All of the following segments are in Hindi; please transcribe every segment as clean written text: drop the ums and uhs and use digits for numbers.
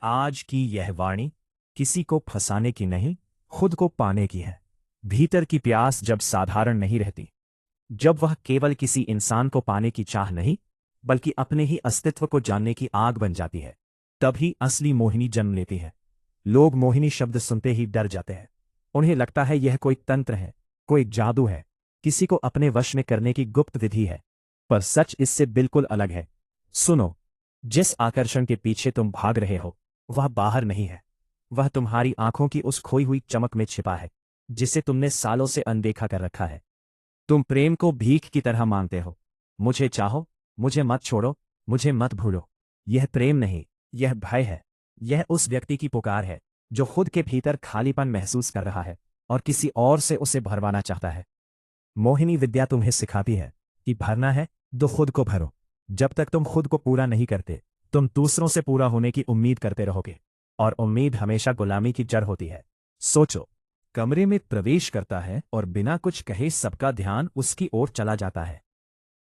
आज की यह वाणी किसी को फंसाने की नहीं, खुद को पाने की है। भीतर की प्यास जब साधारण नहीं रहती, जब वह केवल किसी इंसान को पाने की चाह नहीं, बल्कि अपने ही अस्तित्व को जानने की आग बन जाती है, तभी असली मोहिनी जन्म लेती है। लोग मोहिनी शब्द सुनते ही डर जाते हैं। उन्हें लगता है यह कोई तंत्र है, कोई जादू है, किसी को अपने वश में करने की गुप्त विधि है। पर सच इससे बिल्कुल अलग है। सुनो, जिस आकर्षण के पीछे तुम भाग रहे हो, वह बाहर नहीं है। वह तुम्हारी आंखों की उस खोई हुई चमक में छिपा है, जिसे तुमने सालों से अनदेखा कर रखा है। तुम प्रेम को भीख की तरह मांगते हो। मुझे चाहो, मुझे मत छोड़ो, मुझे मत भूलो। यह प्रेम नहीं, यह भय है। यह उस व्यक्ति की पुकार है जो खुद के भीतर खालीपन महसूस कर रहा है और किसी और से उसे भरवाना चाहता है। मोहिनी विद्या तुम्हें सिखाती है कि भरना है तो खुद को भरो। जब तक तुम खुद को पूरा नहीं करते, तुम दूसरों से पूरा होने की उम्मीद करते रहोगे, और उम्मीद हमेशा गुलामी की जड़ होती है। सोचो, कमरे में प्रवेश करता है और बिना कुछ कहे सबका ध्यान उसकी ओर चला जाता है।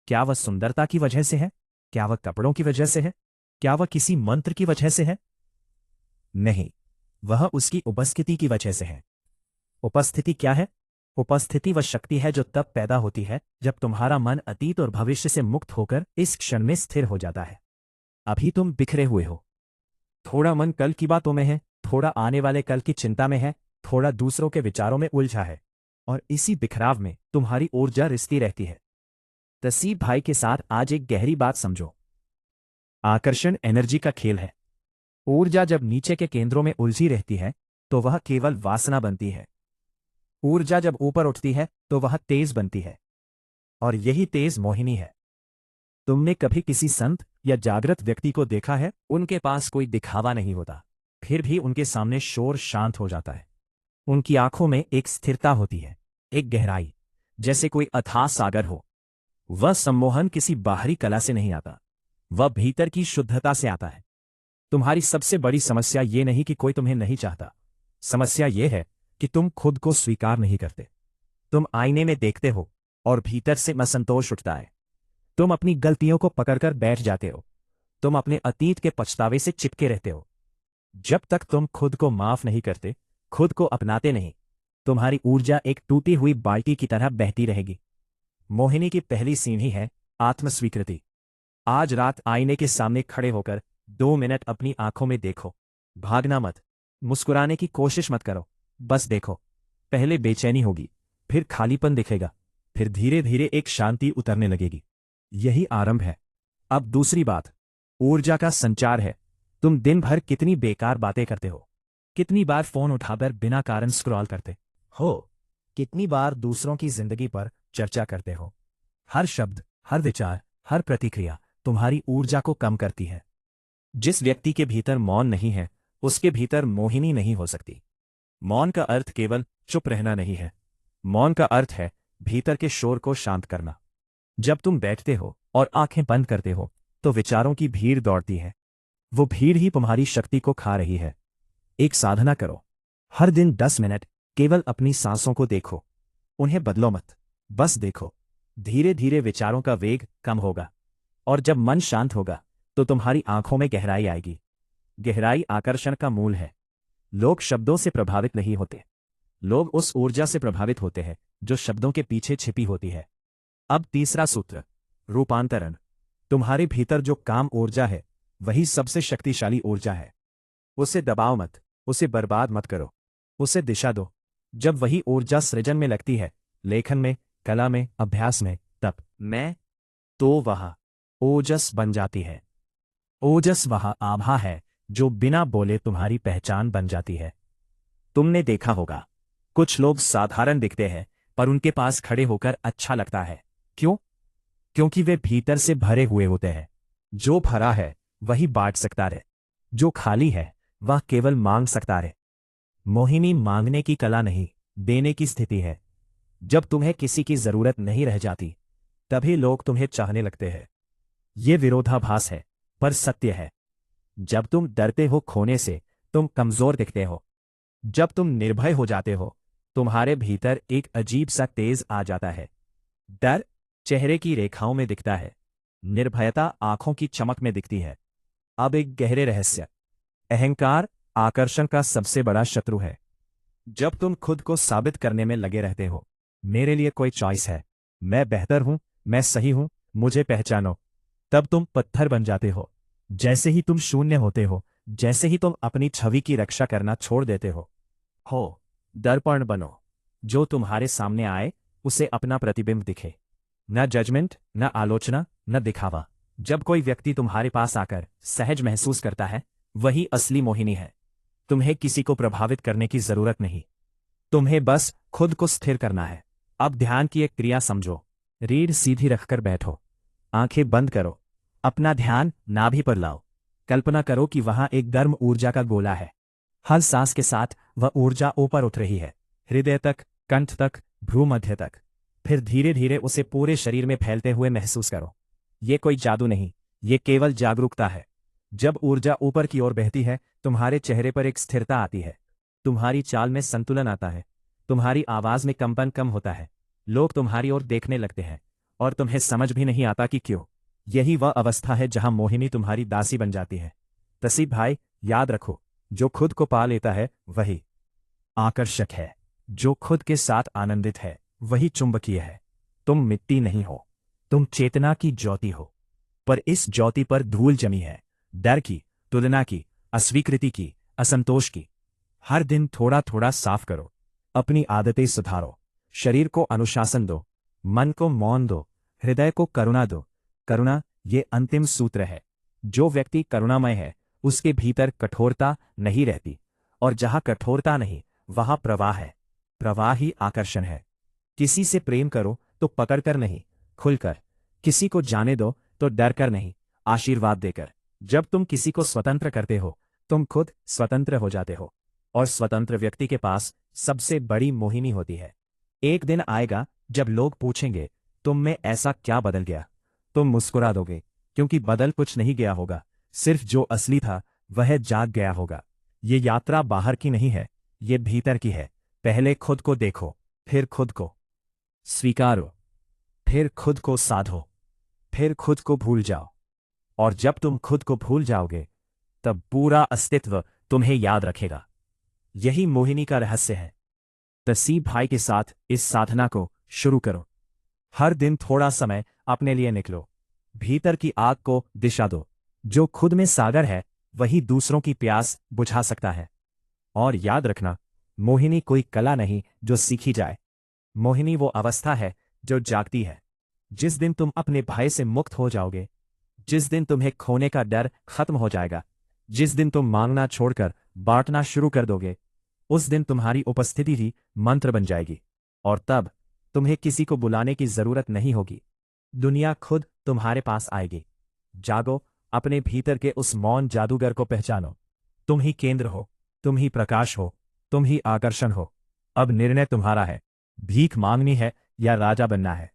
क्या वह सुंदरता की वजह से है? क्या वह कपड़ों की वजह से है? क्या वह किसी मंत्र की वजह से है? नहीं, वह उसकी उपस्थिति की वजह से है। उपस्थिति क्या है? उपस्थिति वह शक्ति है जो तब पैदा होती है जब तुम्हारा मन अतीत और भविष्य से मुक्त होकर इस क्षण में स्थिर हो जाता है। अभी तुम बिखरे हुए हो। थोड़ा मन कल की बातों में है, थोड़ा आने वाले कल की चिंता में है, थोड़ा दूसरों के विचारों में उलझा है। और इसी बिखराव में तुम्हारी ऊर्जा रिसती रहती है। तसीब भाई के साथ आज एक गहरी बात समझो। आकर्षण एनर्जी का खेल है। ऊर्जा जब नीचे के केंद्रों में उलझी रहती है, तो वह केवल वासना बनती है। ऊर्जा जब ऊपर उठती है, तो वह तेज बनती है। और यही तेज मोहिनी है। तुमने कभी किसी संत या जागृत व्यक्ति को देखा है? उनके पास कोई दिखावा नहीं होता, फिर भी उनके सामने शोर शांत हो जाता है। उनकी आंखों में एक स्थिरता होती है, एक गहराई, जैसे कोई अथाह सागर हो। वह सम्मोहन किसी बाहरी कला से नहीं आता, वह भीतर की शुद्धता से आता है। तुम्हारी सबसे बड़ी समस्या ये नहीं कि कोई तुम्हें नहीं चाहता। समस्या ये है कि तुम खुद को स्वीकार नहीं करते। तुम आईने में देखते हो और भीतर से असंतोष उठता है। तुम अपनी गलतियों को पकड़कर बैठ जाते हो। तुम अपने अतीत के पछतावे से चिपके रहते हो। जब तक तुम खुद को माफ नहीं करते, खुद को अपनाते नहीं, तुम्हारी ऊर्जा एक टूटी हुई बाल्टी की तरह बहती रहेगी। मोहिनी की पहली सीढ़ी है आत्मस्वीकृति। आज रात आईने के सामने खड़े होकर 2 मिनट अपनी आंखों में देखो। भागना मत, मुस्कुराने की कोशिश मत करो, बस देखो। पहले बेचैनी होगी, फिर खालीपन दिखेगा, फिर धीरे धीरे एक शांति उतरने लगेगी। यही आरंभ है। अब दूसरी बात, ऊर्जा का संचार है। तुम दिन भर कितनी बेकार बातें करते हो? कितनी बार फोन उठाकर बिना कारण स्क्रॉल करते हो? कितनी बार दूसरों की जिंदगी पर चर्चा करते हो? हर शब्द, हर विचार, हर प्रतिक्रिया तुम्हारी ऊर्जा को कम करती है। जिस व्यक्ति के भीतर मौन नहीं है, उसके भीतर मोहिनी नहीं हो सकती। मौन का अर्थ केवल चुप रहना नहीं है। मौन का अर्थ है भीतर के शोर को शांत करना। जब तुम बैठते हो और आंखें बंद करते हो, तो विचारों की भीड़ दौड़ती है। वो भीड़ ही तुम्हारी शक्ति को खा रही है। एक साधना करो। हर दिन 10 मिनट केवल अपनी सांसों को देखो। उन्हें बदलो मत, बस देखो। धीरे धीरे विचारों का वेग कम होगा, और जब मन शांत होगा, तो तुम्हारी आंखों में गहराई आएगी। गहराई आकर्षण का मूल है। लोग शब्दों से प्रभावित नहीं होते, लोग उस ऊर्जा से प्रभावित होते हैं जो शब्दों के पीछे छिपी होती है। अब तीसरा सूत्र, रूपांतरण। तुम्हारे भीतर जो काम ऊर्जा है, वही सबसे शक्तिशाली ऊर्जा है। उसे दबाओ मत, उसे बर्बाद मत करो, उसे दिशा दो। जब वही ऊर्जा सृजन में लगती है, लेखन में, कला में, अभ्यास में, तब तो वह ओजस बन जाती है। ओजस वह आभा है जो बिना बोले तुम्हारी पहचान बन जाती है। तुमने देखा होगा, कुछ लोग साधारण दिखते हैं, पर उनके पास खड़े होकर अच्छा लगता है। क्यों? क्योंकि वे भीतर से भरे हुए होते हैं। जो भरा है वही बांट सकता है, जो खाली है वह केवल मांग सकता है। मोहिनी मांगने की कला नहीं, देने की स्थिति है। जब तुम्हें किसी की जरूरत नहीं रह जाती, तभी लोग तुम्हें चाहने लगते हैं। ये विरोधाभास है, पर सत्य है। जब तुम डरते हो खोने से, तुम कमजोर दिखते हो। जब तुम निर्भय हो जाते हो, तुम्हारे भीतर एक अजीब सा तेज आ जाता है। डर चेहरे की रेखाओं में दिखता है, निर्भयता आंखों की चमक में दिखती है। अब एक गहरे रहस्य। अहंकार आकर्षण का सबसे बड़ा शत्रु है। जब तुम खुद को साबित करने में लगे रहते हो, मेरे लिए कोई चॉइस है, मैं बेहतर हूं, मैं सही हूं, मुझे पहचानो, तब तुम पत्थर बन जाते हो। जैसे ही तुम शून्य होते हो, जैसे ही तुम अपनी छवि की रक्षा करना छोड़ देते हो दर्पण बनो। जो तुम्हारे सामने आए उसे अपना प्रतिबिंब दिखे, न जजमेंट, न आलोचना, न दिखावा। जब कोई व्यक्ति तुम्हारे पास आकर सहज महसूस करता है, वही असली मोहिनी है। तुम्हें किसी को प्रभावित करने की जरूरत नहीं, तुम्हें बस खुद को स्थिर करना है। अब ध्यान की एक क्रिया समझो। रीढ़ सीधी रखकर बैठो, आंखें बंद करो, अपना ध्यान नाभि पर लाओ। कल्पना करो कि वहां एक गर्म ऊर्जा का गोला है। हर सांस के साथ वह ऊर्जा ऊपर उठ रही है, हृदय तक, कंठ तक, भ्रूमध्य तक। फिर धीरे धीरे उसे पूरे शरीर में फैलते हुए महसूस करो। ये कोई जादू नहीं, ये केवल जागरूकता है। जब ऊर्जा ऊपर की ओर बहती है, तुम्हारे चेहरे पर एक स्थिरता आती है, तुम्हारी चाल में संतुलन आता है, तुम्हारी आवाज में कंपन कम होता है। लोग तुम्हारी ओर देखने लगते हैं और तुम्हें समझ भी नहीं आता कि क्यों। यही वह अवस्था है जहां मोहिनी तुम्हारी दासी बन जाती है। तसीब भाई, याद रखो, जो खुद को पा लेता है वही आकर्षक है, जो खुद के साथ आनंदित है वही चुंबकीय है। तुम मिट्टी नहीं हो, तुम चेतना की ज्योति हो, पर इस ज्योति पर धूल जमी है, डर की, तुलना की, अस्वीकृति की, असंतोष की। हर दिन थोड़ा थोड़ा साफ करो, अपनी आदतें सुधारो, शरीर को अनुशासन दो, मन को मौन दो, हृदय को करुणा दो। करुणा, ये अंतिम सूत्र है। जो व्यक्ति करुणामय है उसके भीतर कठोरता नहीं रहती, और जहां कठोरता नहीं वहां प्रवाह है। प्रवाह ही आकर्षण है। किसी से प्रेम करो तो पकड़कर नहीं, खुलकर। किसी को जाने दो तो डरकर नहीं, आशीर्वाद देकर। जब तुम किसी को स्वतंत्र करते हो, तुम खुद स्वतंत्र हो जाते हो, और स्वतंत्र व्यक्ति के पास सबसे बड़ी मोहिनी होती है। एक दिन आएगा जब लोग पूछेंगे, तुम में ऐसा क्या बदल गया? तुम मुस्कुरा दोगे, क्योंकि बदल कुछ नहीं गया होगा, सिर्फ जो असली था वह जाग गया होगा। ये यात्रा बाहर की नहीं है, ये भीतर की है। पहले खुद को देखो, फिर खुद को स्वीकारो, फिर खुद को साधो, फिर खुद को भूल जाओ। और जब तुम खुद को भूल जाओगे, तब पूरा अस्तित्व तुम्हें याद रखेगा। यही मोहिनी का रहस्य है। तसीब भाई के साथ इस साधना को शुरू करो। हर दिन थोड़ा समय अपने लिए निकलो, भीतर की आग को दिशा दो। जो खुद में सागर है वही दूसरों की प्यास बुझा सकता है। और याद रखना, मोहिनी कोई कला नहीं जो सीखी जाए, मोहिनी वो अवस्था है जो जागती है। जिस दिन तुम अपने भय से मुक्त हो जाओगे, जिस दिन तुम्हें खोने का डर खत्म हो जाएगा, जिस दिन तुम मांगना छोड़कर बांटना शुरू कर दोगे, उस दिन तुम्हारी उपस्थिति ही मंत्र बन जाएगी। और तब तुम्हें किसी को बुलाने की जरूरत नहीं होगी, दुनिया खुद तुम्हारे पास आएगी। जागो, अपने भीतर के उस मौन जादूगर को पहचानो। तुम ही केंद्र हो, तुम ही प्रकाश हो, तुम ही आकर्षण हो। अब निर्णय तुम्हारा है, भीख मांगनी है या राजा बनना है।